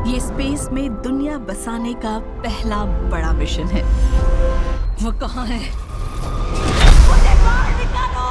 ये स्पेस में दुनिया बसाने का पहला बड़ा मिशन है। वो कहाँ है? मुझे बाहर निकालो!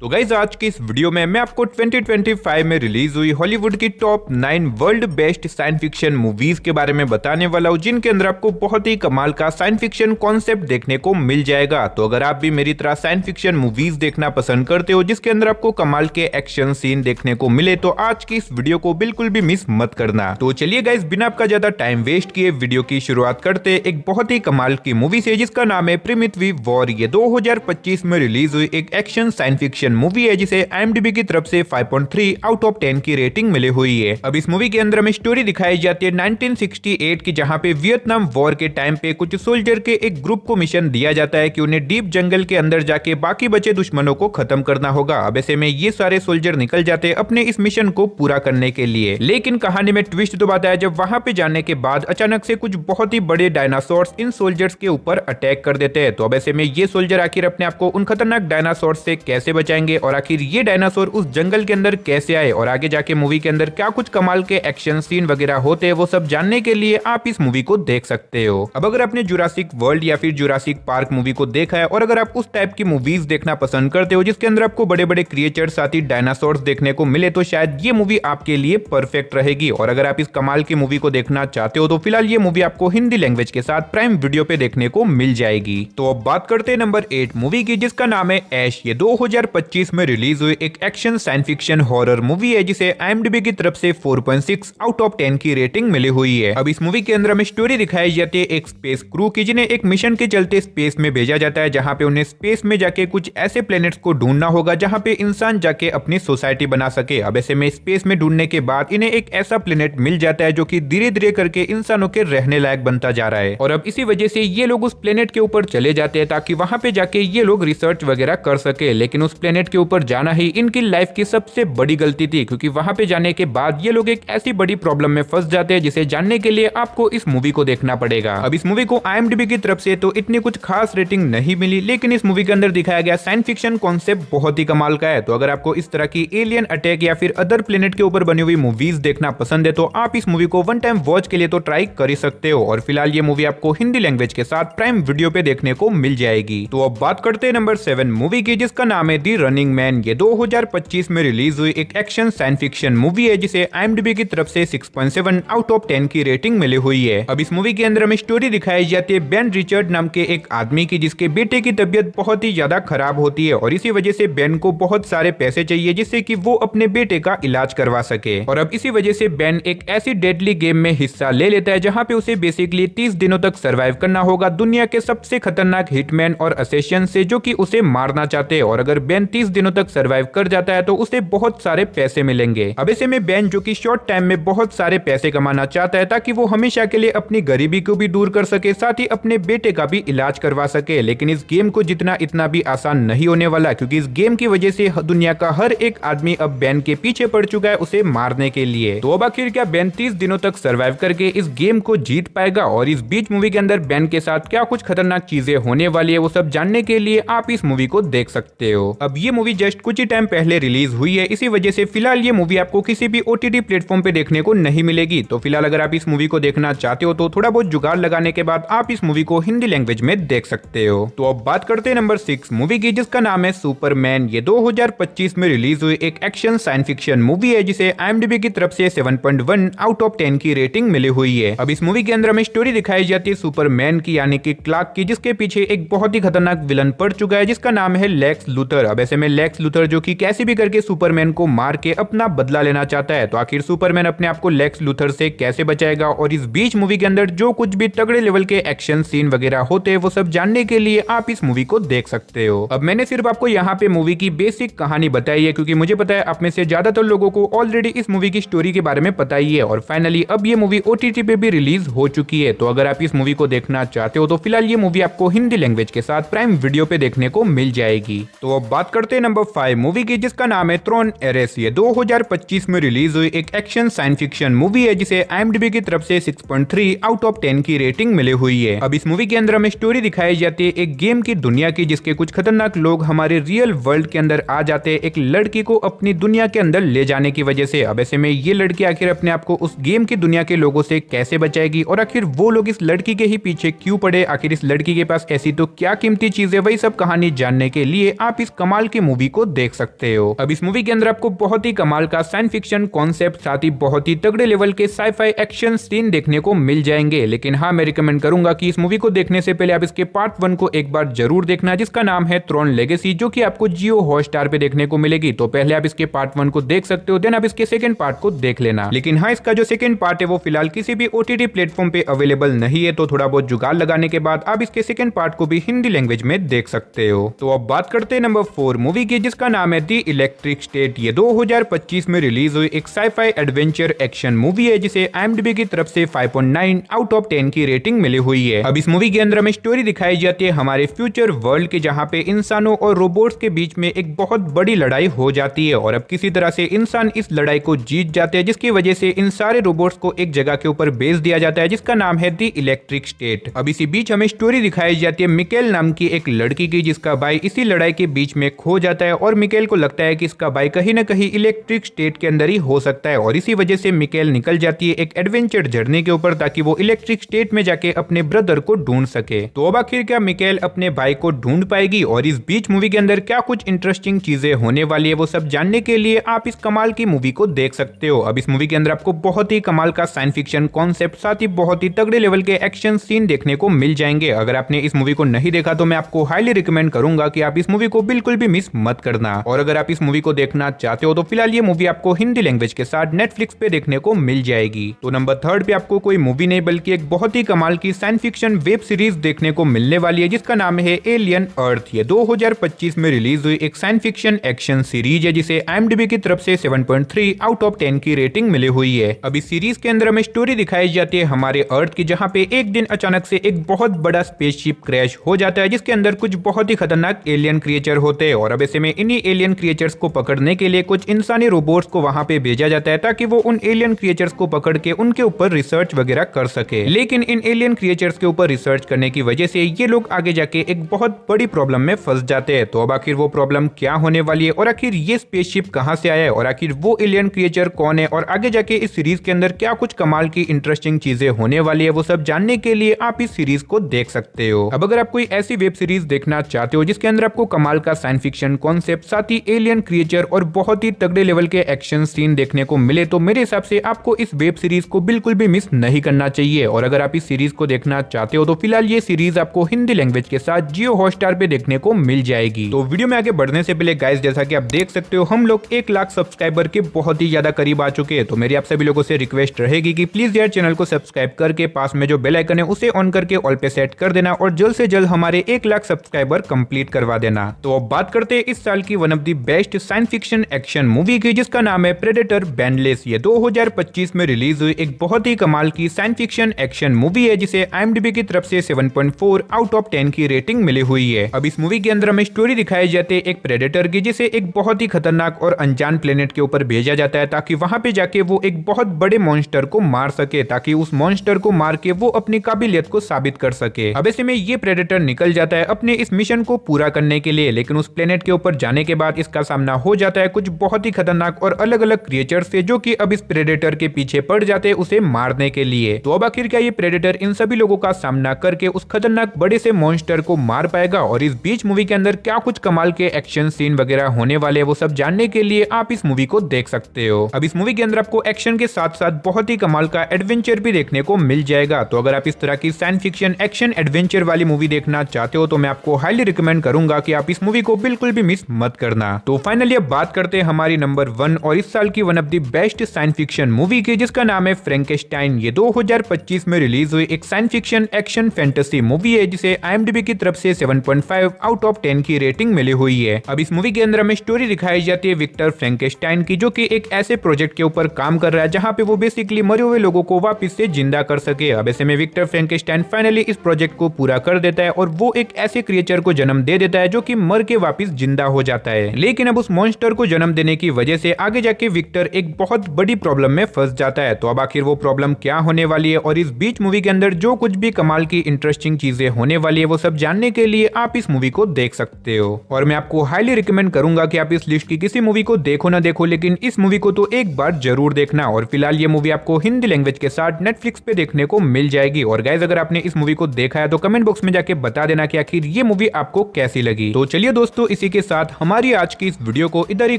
तो गाइज आज की इस वीडियो में मैं आपको 2025 में रिलीज हुई हॉलीवुड की top 9 world best science fiction movies के बारे में बताने वाला हूँ, जिनके अंदर आपको बहुत ही कमाल का साइंस फिक्शन कॉन्सेप्ट देखने को मिल जाएगा। तो अगर आप भी मेरी तरह साइंस फिक्शन मूवीज देखना पसंद करते हो जिसके अंदर आपको कमाल के एक्शन सीन देखने को मिले, तो आज की इस वीडियो को बिल्कुल भी मिस मत करना। तो चलिए गाइज बिना आपका ज्यादा टाइम वेस्ट किए वीडियो की शुरुआत करते एक बहुत ही कमाल की मूवी से, जिसका नाम है प्रिमिटिव वॉर। ये 2025 में रिलीज हुई एक एक्शन साइंस फिक्शन मूवी है जिसे IMDb की तरफ से 5.3 आउट ऑफ 10 की रेटिंग मिली हुई है। अब इस मूवी के अंदर हमें स्टोरी दिखाई जाती है 1968 की, जहां पे वियतनाम वॉर के टाइम पे कुछ सोल्जर के एक ग्रुप को मिशन दिया जाता है कि उन्हें डीप जंगल के अंदर जाके बाकी बचे दुश्मनों को खत्म करना होगा। अब ऐसे में ये सारे सोल्जर निकल जाते हैं अपने इस मिशन को पूरा करने के लिए, लेकिन कहानी में ट्विस्ट तो आता है जब वहां पे जाने के बाद अचानक से कुछ बहुत ही बड़े डायनासोर्स इन सोल्जर्स के ऊपर अटैक कर देते हैं। तो अब ऐसे में ये सोल्जर आखिर अपने आप को उन खतरनाक डायनासोर से कैसे बचाएंगे और आखिर ये डायनासोर उस जंगल के अंदर कैसे आए और आगे जाके मूवी के अंदर क्या कुछ कमाल के एक्शन सीन वगैरह होते हैं, वो सब जानने के लिए आप इस मूवी को देख सकते हो। अब अगर आपने जुरासिक वर्ल्ड या फिर जुरासिक पार्क मूवी को देखा है और अगर आप उस टाइप की मूवीज देखना पसंद करते हो जिसके अंदर आपको बड़े बड़े क्रिएचर साथ ही डायनासोर देखने को मिले, तो शायद ये मूवी आपके लिए परफेक्ट रहेगी। और अगर आप इस कमाल की मूवी को देखना चाहते हो तो फिलहाल ये मूवी आपको हिंदी लैंग्वेज के साथ प्राइम वीडियो पे देखने को मिल जाएगी। तो अब बात करते हैं नंबर 8 मूवी की, जिसका नाम है ऐश। ये 2025 में रिलीज हुई एक action science fiction horror movie है जिसे IMDb की तरफ से 4.6 आउट ऑफ 10 की रेटिंग मिली हुई है। अब इस मूवी के अंदर हमें स्टोरी दिखाई जाती है एक स्पेस क्रू की, जिन्हें एक मिशन के चलते स्पेस में भेजा जाता है, जहां पे उन्हें स्पेस में जाके कुछ ऐसे प्लेनेट्स को ढूंढना होगा जहां पे इंसान जाके अपनी सोसाइटी बना सके। अब ऐसे में स्पेस में ढूंढने के बाद इन्हें एक ऐसा प्लेनेट मिल जाता है जो कि धीरे धीरे करके इंसानों के रहने लायक बनता जा रहा है। और अब इसी वजह से ये लोग उस प्लेनेट के ऊपर चले जाते हैं ताकि वहां पे जाके ये लोग रिसर्च वगैरह कर सके, लेकिन उस प्लेनेट के ऊपर जाना ही इनकी लाइफ की सबसे बड़ी गलती थी, क्योंकि वहां पे जाने के बाद ये लोग एक ऐसी बड़ी प्रॉब्लम में फंस जाते हैं जिसे जानने के लिए आपको इस मूवी को देखना पड़ेगा। अब इस मूवी को IMDb की तरफ से तो इतनी कुछ खास रेटिंग नहीं मिली, लेकिन इस मूवी के अंदर दिखाया गया साइंस फिक्शन कॉन्सेप्ट बहुत ही कमाल का है। तो अगर आपको इस तरह की एलियन अटैक या फिर अदर प्लेनेट के ऊपर बनी हुई मूवीज देखना पसंद है तो आप इस मूवी को वन टाइम वॉच के लिए तो ट्राई कर ही सकते हो। और फिलहाल ये मूवी आपको हिंदी लैंग्वेज के साथ प्राइम वीडियो पे देखने को मिल जाएगी। तो अब बात करते हैं नंबर 7 मूवी की, जिसका नाम है दी रनिंग मैन। ये 2025 में रिलीज हुई एक एक्शन साइंस फिक्शन मूवी है जिसे IMDb की तरफ से 6.7 आउट ऑफ 10 की रेटिंग मिली हुई है। अब इस मूवी के अंदर हमें स्टोरी दिखाई जाती है बेन रिचर्ड नाम के एक आदमी की, जिसके बेटे की तबीयत बहुत ही ज्यादा खराब होती है और इसी वजह से बेन को बहुत सारे पैसे चाहिए जिससे कि वो अपने बेटे का इलाज करवा सके। और अब इसी वजह से बेन एक ऐसी डेडली गेम में हिस्सा ले लेता है जहां पे उसे बेसिकली 30 दिनों तक सर्वाइव करना होगा दुनिया के सबसे खतरनाक हिटमैन और असेसियन से, जो कि उसे मारना चाहते हैं। और अगर बेन 30 दिनों तक सर्वाइव कर जाता है तो उसे बहुत सारे पैसे मिलेंगे। अब ऐसे में बेन, जो कि शॉर्ट टाइम में बहुत सारे पैसे कमाना चाहता है ताकि वो हमेशा के लिए अपनी गरीबी को भी दूर कर सके, साथ ही अपने बेटे का भी इलाज करवा सके। लेकिन इस गेम को जितना इतना भी आसान नहीं होने वाला, क्योंकि इस गेम की वजह से दुनिया का हर एक आदमी अब बेन के पीछे पड़ चुका है उसे मारने के लिए। तो अब आखिर क्या बेन 30 दिनों तक सर्वाइव करके इस गेम को जीत पाएगा? और इस बीच मूवी के अंदर बेन के साथ क्या कुछ खतरनाक चीजें होने वाली है, वो सब जानने के लिए आप इस मूवी को देख सकते हो। अब ये मूवी जस्ट कुछ ही टाइम पहले रिलीज हुई है, इसी वजह से फिलहाल ये मूवी आपको किसी भी OTT प्लेटफॉर्म पे देखने को नहीं मिलेगी। तो फिलहाल अगर आप इस मूवी को देखना चाहते हो तो थोड़ा बहुत जुगाड़ लगाने के बाद आप इस मूवी को हिंदी लैंग्वेज में देख सकते हो। तो अब बात करते हैं नंबर 6 मूवी की, जिसका नाम है सुपरमैन। ये 2025 में रिलीज हुई एक एक्शन साइंस फिक्शन मूवी है जिसे IMDb की तरफ से 7.1 आउट ऑफ 10 की रेटिंग मिली हुई है। अब इस मूवी के अंदर हमें स्टोरी दिखाई जाती है सुपरमैन की, यानी कि क्लार्क की, जिसके पीछे एक बहुत ही खतरनाक विलन पड़ चुका है जिसका नाम है लेक्स लूथर। अब ऐसे में लेक्स लूथर, जो कि कैसे भी करके सुपरमैन को मार के अपना बदला लेना चाहता है, तो आखिर सुपरमैन अपने आप को लेक्स लूथर से कैसे बचाएगा? और इस बीच मूवी के अंदर जो कुछ भी तगड़े लेवल के एक्शन सीन वगैरह होते हैं वो सब जानने के लिए आप इस मूवी को देख सकते हो। अब मैंने सिर्फ आपको यहाँ पे मूवी की बेसिक कहानी बताई है, क्योंकि मुझे पता है आप में से ज्यादातर लोगों को ऑलरेडी इस मूवी की स्टोरी के बारे में पता ही है। और फाइनली अब ये मूवी OTT पे भी रिलीज हो चुकी है। तो अगर आप इस मूवी को देखना चाहते हो तो फिलहाल ये मूवी आपको हिंदी लैंग्वेज के साथ प्राइम वीडियो पे देखने को मिल जाएगी। तो अब बात करते करते हैं नंबर 5 मूवी की, जिसका नाम है थ्रोन हेरेस। ये 2025 में रिलीज हुई एक एक्शन साइंस फिक्शन मूवी है जिसे IMDb की तरफ से 6.3 आउट ऑफ 10 की रेटिंग मिली हुई है। अब इस मूवी के अंदर हमें स्टोरी दिखाई जाती है एक गेम की दुनिया की, जिसके कुछ खतरनाक लोग हमारे रियल वर्ल्ड के अंदर आ जाते हैं एक लड़की को अपनी दुनिया के अंदर ले जाने की वजह से। अब ऐसे में ये लड़की आखिर अपने आप को उस गेम की दुनिया के लोगों से कैसे बचाएगी और आखिर वो लोग इस लड़की के ही पीछे क्यों पड़े, आखिर इस लड़की के पास ऐसी तो क्या कीमती चीज है, वही सब कहानी जानने के लिए आप इस कमाल की मूवी को देख सकते हो। अब इस मूवी के अंदर आपको बहुत ही कमाल का साइंस फिक्शन कॉन्सेप्ट, साथ ही बहुत ही तगड़े लेवल के साई-फाई एक्शन सीन देखने को मिल जाएंगे। लेकिन हाँ, मैं रिकमेंड करूंगा कि इस मूवी को देखने से पहले आप इसके पार्ट 1 को एक बार जरूर देखना, जिसका नाम है थ्रोन लेगेसी, जो कि आपको जियो हॉटस्टार पे देखने को मिलेगी। तो पहले आप इसके पार्ट 1 को देख सकते हो, देन आप इसके सेकंड पार्ट को देख लेना। लेकिन हाँ, इसका जो सेकंड पार्ट है वो फिलहाल किसी भी OTT प्लेटफॉर्म पे अवेलेबल नहीं है, तो थोड़ा बहुत जुगाड़ लगाने के बाद आप इसके सेकंड पार्ट को भी हिंदी लैंग्वेज में देख सकते हो। तो अब बात करते हैं नंबर 4 मूवी की, जिसका नाम है द इलेक्ट्रिक स्टेट। ये 2025 में रिलीज हुई एक साई-फाई एडवेंचर एक्शन मूवी है जिसे IMDb की तरफ से 5.9 आउट ऑफ 10 की रेटिंग मिली हुई है। अब इस मूवी के अंदर हमें स्टोरी दिखाई जाती है हमारे फ्यूचर वर्ल्ड के, जहाँ पे इंसानों और रोबोट्स के बीच में एक बहुत बड़ी लड़ाई हो जाती है और अब किसी तरह से इंसान इस लड़ाई को जीत जाते हैं, जिसकी वजह से इन सारे रोबोट्स को एक जगह के ऊपर भेज दिया जाता है जिसका नाम है द इलेक्ट्रिक स्टेट। अब इसी बीच हमें स्टोरी दिखाई जाती है मिकेल नाम की एक लड़की की, जिसका भाई इसी लड़ाई के बीच में खो जाता है और मिकेल को लगता है कि इसका भाई कहीं ना कहीं इलेक्ट्रिक स्टेट के अंदर ही हो सकता है और इसी वजह से मिकेल निकल जाती है एक एडवेंचर जर्नी के ऊपर ताकि वो इलेक्ट्रिक स्टेट में जाके अपने ब्रदर को ढूंढ सके। तो अब आखिर क्या मिकेल अपने भाई को ढूंढ पाएगी और इस बीच मूवी के अंदर क्या कुछ इंटरेस्टिंग चीजें होने वाली है, वो सब जानने के लिए आप इस कमाल की मूवी को देख सकते हो। अब इस मूवी के अंदर आपको बहुत ही कमाल का साइंस फिक्शन कॉन्सेप्ट, साथ ही बहुत ही तगड़े लेवल के एक्शन सीन देखने को मिल जाएंगे। अगर आपने इस मूवी को नहीं देखा तो मैं आपको हाईली रिकमेंड करूंगा कि आप इस मूवी को बिल्कुल भी मिस मत करना। और अगर आप इस मूवी को देखना चाहते हो तो फिलहाल ये मूवी आपको हिंदी लैंग्वेज के साथ नेटफ्लिक्स पे देखने को मिल जाएगी। तो नंबर 3 पे आपको कोई मूवी नहीं बल्कि एक बहुत ही कमाल की साइंस फिक्शन वेब सीरीज देखने को मिलने वाली है, जिसका नाम है एलियन अर्थ। ये 2025 में रिलीज हुई एक साइंस फिक्शन एक्शन सीरीज है जिसे IMDb की तरफ से 7.3 आउट ऑफ 10 की रेटिंग मिली हुई है। अब इस सीरीज के अंदर हमें स्टोरी दिखाई जाती है हमारे अर्थ की, जहाँ पे एक दिन अचानक से एक बहुत बड़ा स्पेसशिप क्रैश हो जाता है जिसके अंदर कुछ बहुत ही खतरनाक एलियन क्रिएचर होते हैं और अब ऐसे में इन्हीं एलियन क्रिएचर्स को पकड़ने के लिए कुछ इंसानी रोबोट्स को वहां पे भेजा जाता है ताकि वो उन एलियन क्रिएचर्स को पकड़ के उनके ऊपर रिसर्च वगैरह कर सके। लेकिन इन एलियन क्रिएचर्स के ऊपर रिसर्च करने की वजह से ये लोग आगे जाके एक बहुत बड़ी प्रॉब्लम में फंस जाते हैं। तो अब आखिर वो प्रॉब्लम क्या होने वाली है और आखिर ये स्पेसशिप कहां से आया है और आखिर वो एलियन क्रिएचर कौन है और आगे जाके इस सीरीज के अंदर क्या कुछ कमाल की इंटरेस्टिंग चीजें होने वाली है, वो सब जानने के लिए आप इस सीरीज को देख सकते हो। अब अगर आप कोई ऐसी वेब सीरीज देखना चाहते हो जिसके अंदर आपको कमाल का साइंस फिक्शन कॉन्सेप्ट, साथ ही एलियन क्रिएचर और बहुत ही तगड़े लेवल के एक्शन सीन देखने को मिले, तो मेरे हिसाब से आपको इस वेब सीरीज को बिल्कुल भी मिस नहीं करना चाहिए। और अगर आप इस सीरीज को देखना चाहते हो तो फिलहाल ये सीरीज आपको हिंदी लैंग्वेज के साथ जियो हॉटस्टार पे देखने को मिल जाएगी। तो वीडियो में आगे बढ़ने से पहले गाइस, जैसा कि आप देख सकते हो हम लोग 1 लाख सब्सक्राइबर के बहुत ही ज्यादा करीब आ चुके हैं। तो मेरी आप सभी लोगों से रिक्वेस्ट रहेगी कि प्लीज यार चैनल को सब्सक्राइब करके पास में जो बेल आइकन है उसे ऑन करके ऑल पे सेट कर देना और जल्द से जल्द हमारे 1 लाख सब्सक्राइबर कंप्लीट करवा देना। तो अब बात करते हैं इस साल की one of the best science fiction action movie की, जिसका नाम है प्रेडेटर बेंडलेस। ये 2025 में रिलीज हुई एक बहुत ही कमाल की साइंस फिक्शन एक्शन मूवी है जिसे IMDb की तरफ से 7.4 आउट ऑफ 10 की रेटिंग मिली हुई है। अब इस मूवी के अंदर हमें स्टोरी दिखाई जाती है एक प्रेडेटर की, जिसे एक बहुत ही खतरनाक और अनजान प्लेनेट के ऊपर भेजा जाता है ताकि वहां पे जाके वो एक बहुत बड़े मॉन्स्टर को मार सके, ताकि उस मॉन्स्टर को मार के वो अपनी काबिलियत को साबित कर सके। अब ऐसे में ये प्रेडेटर निकल जाता है अपने इस मिशन को पूरा करने के लिए, लेकिन उस प्लेनेट के ऊपर जाने के बाद इसका सामना हो जाता है कुछ बहुत ही खतरनाक और अलग अलग क्रिएचर से, जो कि अब इस प्रेडेटर के पीछे पड़ जाते हैं उसे मारने के लिए। तो अब आखिर क्या ये प्रेडेटर इन सभी लोगों का सामना करके उस खतरनाक बड़े से मॉन्स्टर को मार पाएगा और इस बीच मूवी के अंदर क्या कुछ कमाल के एक्शन सीन वगैरह होने वाले हैं, वो सब जानने के लिए आप इस मूवी को देख सकते हो। अब इस मूवी के अंदर आपको एक्शन के साथ साथ बहुत ही कमाल का एडवेंचर भी देखने को मिल जाएगा। तो अगर आप इस तरह की साइंस फिक्शन एक्शन एडवेंचर वाली मूवी देखना चाहते हो तो मैं आपको हाईली रिकमेंड करूंगा कि आप इस मूवी को बिल्कुल भी मिस मत करना। तो फाइनली अब बात करते हैं हमारी नंबर 1 और इस साल की one of the best science fiction movie की, जिसका नाम है फ्रैंकेनस्टाइन। ये 2025 में रिलीज हुई एक science fiction action fantasy movie है जिसे IMDb की तरफ से 7.5 आउट ऑफ 10 की रेटिंग मिली हुई है। अब इस मूवी के अंदर हमें स्टोरी दिखाई जाती है विक्टर फ्रैंकेनस्टाइन की, जो कि एक ऐसे प्रोजेक्ट के ऊपर काम कर रहा है जहां पे वो बेसिकली मरे हुए लोगों को वापस से जिंदा कर सके। अब ऐसे में विक्टर फ्रैंकेनस्टाइन फाइनली इस प्रोजेक्ट को पूरा कर देता है और वो एक ऐसे क्रिएचर को जन्म दे देता है जो कि मर के वापस वापस जिंदा हो जाता है। लेकिन अब उस मॉन्स्टर को जन्म देने की वजह से आगे जाके विक्टर एक बहुत बड़ी प्रॉब्लम में फंस जाता है। तो अब आखिर वो प्रॉब्लम क्या होने वाली है और इस बीच मूवी के अंदर जो कुछ भी कमाल की इंटरेस्टिंग चीजें होने वाली है वो सब जानने के लिए आप इस मूवी को देख सकते हो। और मैं आपको हाईली रिकमेंड करूंगा कि आप इस लिस्ट की किसी मूवी को देखो ना देखो, लेकिन इस मूवी को तो एक बार जरूर देखना। और फिलहाल ये मूवी आपको हिंदी लैंग्वेज के साथ नेटफ्लिक्स पे देखने को मिल जाएगी। और गाइस अगर आपने इस मूवी को देखा है तो कमेंट बॉक्स में जाके बता देना कि आखिर ये मूवी आपको कैसी लगी। तो चलिए दोस्तों, इसी के साथ हमारी आज की इस वीडियो को इधर ही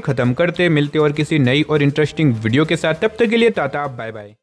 खत्म करते, मिलते और किसी नई और इंटरेस्टिंग वीडियो के साथ। तब तक के लिए टाटा बाय बाय।